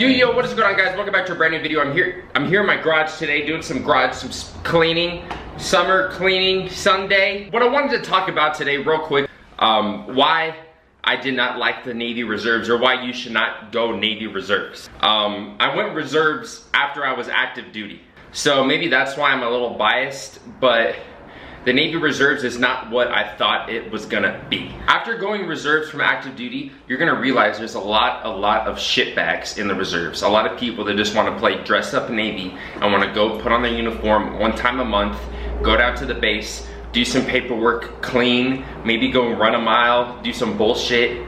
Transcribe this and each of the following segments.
Yo, what is going on, guys? Welcome back to a brand new video. I'm here in my garage today doing some cleaning, summer cleaning Sunday. What I wanted to talk about today real quick, why I did not like the Navy Reserves, or why you should not go Navy Reserves. I went Reserves after I was active duty, so maybe that's why I'm a little biased, but the Navy Reserves is not what I thought it was gonna be. After going Reserves from active duty, you're gonna realize there's a lot of shitbags in the Reserves. A lot of people that just wanna play dress up Navy and wanna go put on their uniform one time a month, go down to the base, do some paperwork, clean, maybe go run a mile, do some bullshit.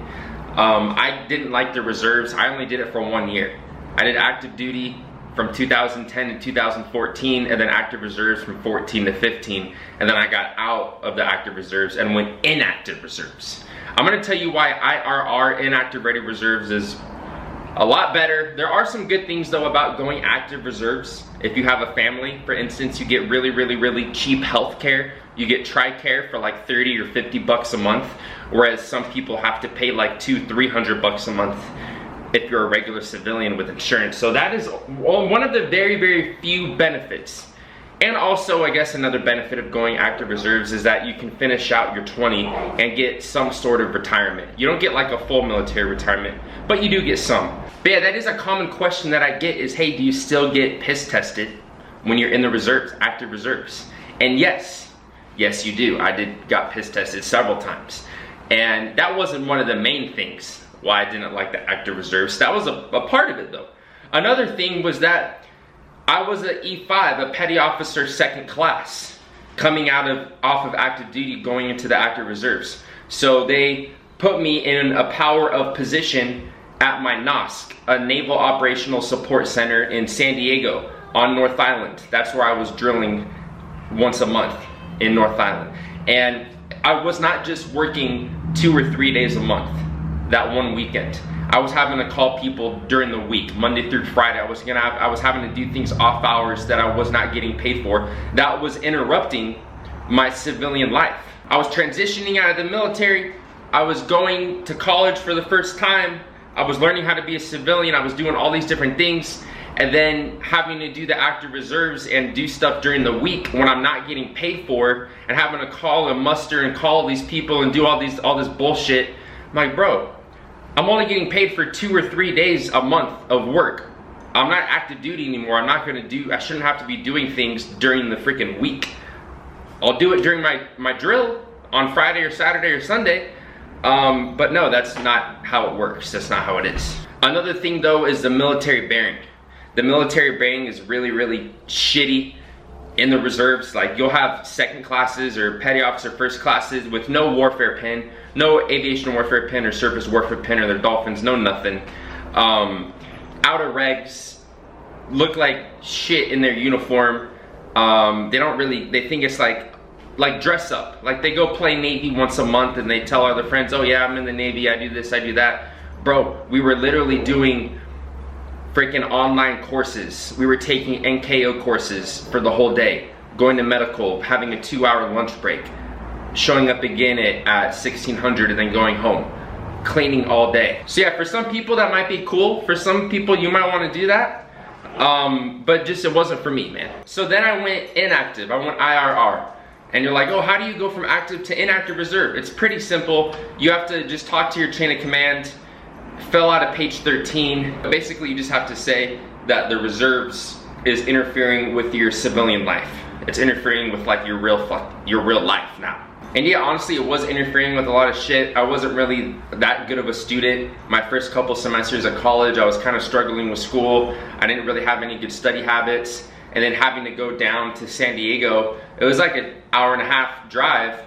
I didn't like the Reserves. I only did it for 1 year. I did active duty from 2010 to 2014, and then active reserves from 14 to 15, and then I got out of the active reserves and went inactive reserves. I'm gonna tell you why IRR, inactive ready reserves, is a lot better. There are some good things though about going active reserves. If you have a family, for instance, you get really cheap health care. You get TRICARE for like 30 or 50 bucks a month, whereas some people have to pay like $200-300 bucks a month if you're a regular civilian with insurance. So that is one of the very few benefits. And also, I guess another benefit of going active reserves is that you can finish out your 20 and get some sort of retirement. You don't get like a full military retirement, but you do get some. But yeah, that is a common question that I get is, hey, do you still get piss tested when you're in the reserves, active reserves? And yes you do. I got piss tested several times. And that wasn't one of the main things why I didn't like the active reserves. That was a part of it though. Another thing was that I was an E5, a petty officer second class, coming off of active duty going into the active reserves. So they put me in a power of position at my NOSC, a Naval Operational Support Center in San Diego on North Island. That's where I was drilling once a month in North Island. And I was not just working 2 or 3 days a month. That one weekend, I was having to call people during the week, Monday through Friday. I was having to do things off hours that I was not getting paid for. That was interrupting my civilian life. I was transitioning out of the military. I was going to college for the first time. I was learning how to be a civilian. I was doing all these different things, and then having to do the active reserves and do stuff during the week when I'm not getting paid for, and having to call and muster and call these people and do all this bullshit. I'm like, bro, I'm only getting paid for 2 or 3 days a month of work. I'm not active duty anymore. I shouldn't have to be doing things during the freaking week. I'll do it during my drill on Friday or Saturday or Sunday. But no, that's not how it works. That's not how it is. Another thing though is the military bearing. The military bearing is really shitty in the reserves. Like, you'll have second classes or petty officer first classes with no warfare pin, no aviation warfare pin or surface warfare pin or their dolphins, no nothing. Outer regs look like shit in their uniform. They think it's like dress up. Like, they go play Navy once a month and they tell other friends, oh yeah, I'm in the Navy, I do this, I do that. Bro, we were literally doing freaking online courses. We were taking NKO courses for the whole day, going to medical, having a 2-hour lunch break, showing up again at 1600 and then going home, cleaning all day. So yeah, for some people that might be cool. For some people you might want to do that, but just it wasn't for me, man. So then I went inactive. I went IRR. And you're like, oh, how do you go from active to inactive reserve? It's pretty simple. You have to just talk to your chain of command, fill out a page 13. Basically, you just have to say that the reserves is interfering with your civilian life. It's interfering with like your real life now. And yeah, honestly, it was interfering with a lot of shit. I wasn't really that good of a student. My first couple semesters at college, I was kind of struggling with school. I didn't really have any good study habits. And then having to go down to San Diego, it was like an 1.5-hour drive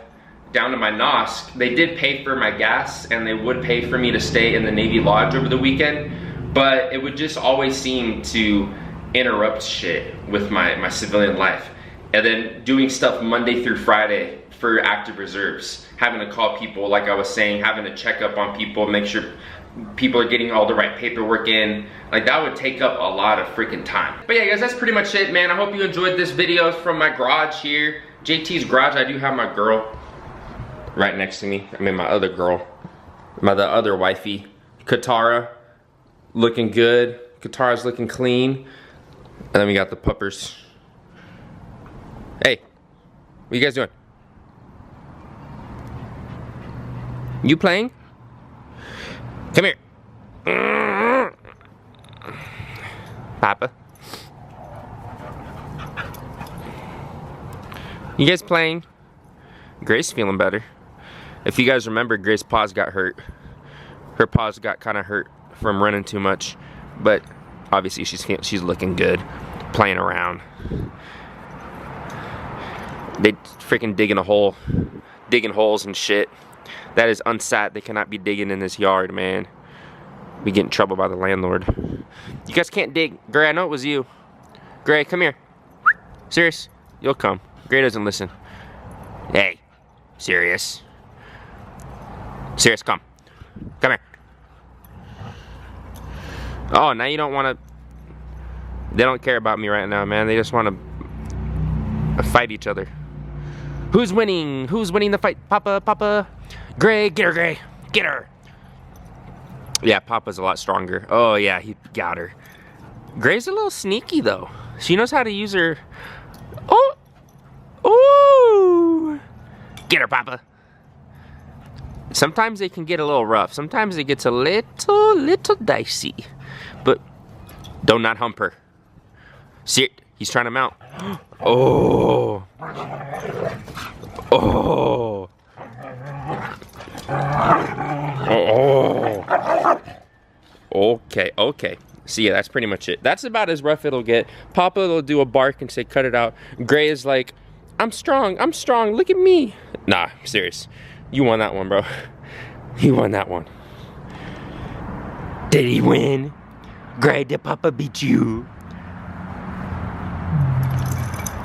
down to my NOSC. They did pay for my gas and they would pay for me to stay in the Navy Lodge over the weekend, but it would just always seem to interrupt shit with my civilian life. And then doing stuff Monday through Friday for active reserves, having to call people, like I was saying, having to check up on people, make sure people are getting all the right paperwork in. Like, that would take up a lot of freaking time. But yeah, guys, that's pretty much it, man. I hope you enjoyed this video from my garage here, JT's garage. I do have my girl right next to me. I mean, my other girl, the other wifey, Katara, looking good. Katara's looking clean. And then we got the puppers. Hey, what you guys doing? You playing? Come here. Papa. You guys playing? Grace feeling better. If you guys remember, Grace's paws got hurt. Her paws got kind of hurt from running too much, but obviously she's looking good, playing around. They freaking digging a hole, digging holes and shit. That is unsat. They cannot be digging in this yard, man. We get in trouble by the landlord. You guys can't dig. Gray, I know it was you. Gray, come here. Serious, you'll come. Gray doesn't listen. Hey, Serious. Serious, come. Come here. Oh, now you don't want to... They don't care about me right now, man. They just want to fight each other. Who's winning? Who's winning the fight? Papa, Papa. Gray, get her, Gray. Get her. Yeah, Papa's a lot stronger. Oh, yeah, he got her. Gray's a little sneaky, though. She knows how to use her... Oh! Ooh! Get her, Papa. Sometimes they can get a little rough. Sometimes it gets a little dicey. But don't not hump her. See it? He's trying to mount. Oh. Oh. Oh. Okay, okay. See, yeah, that's pretty much it. That's about as rough it'll get. Papa will do a bark and say, cut it out. Gray is like, I'm strong, look at me. Nah, serious. You won that one, bro. You won that one. Did he win? Gray, did Papa beat you?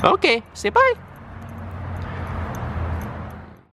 Okay, say bye.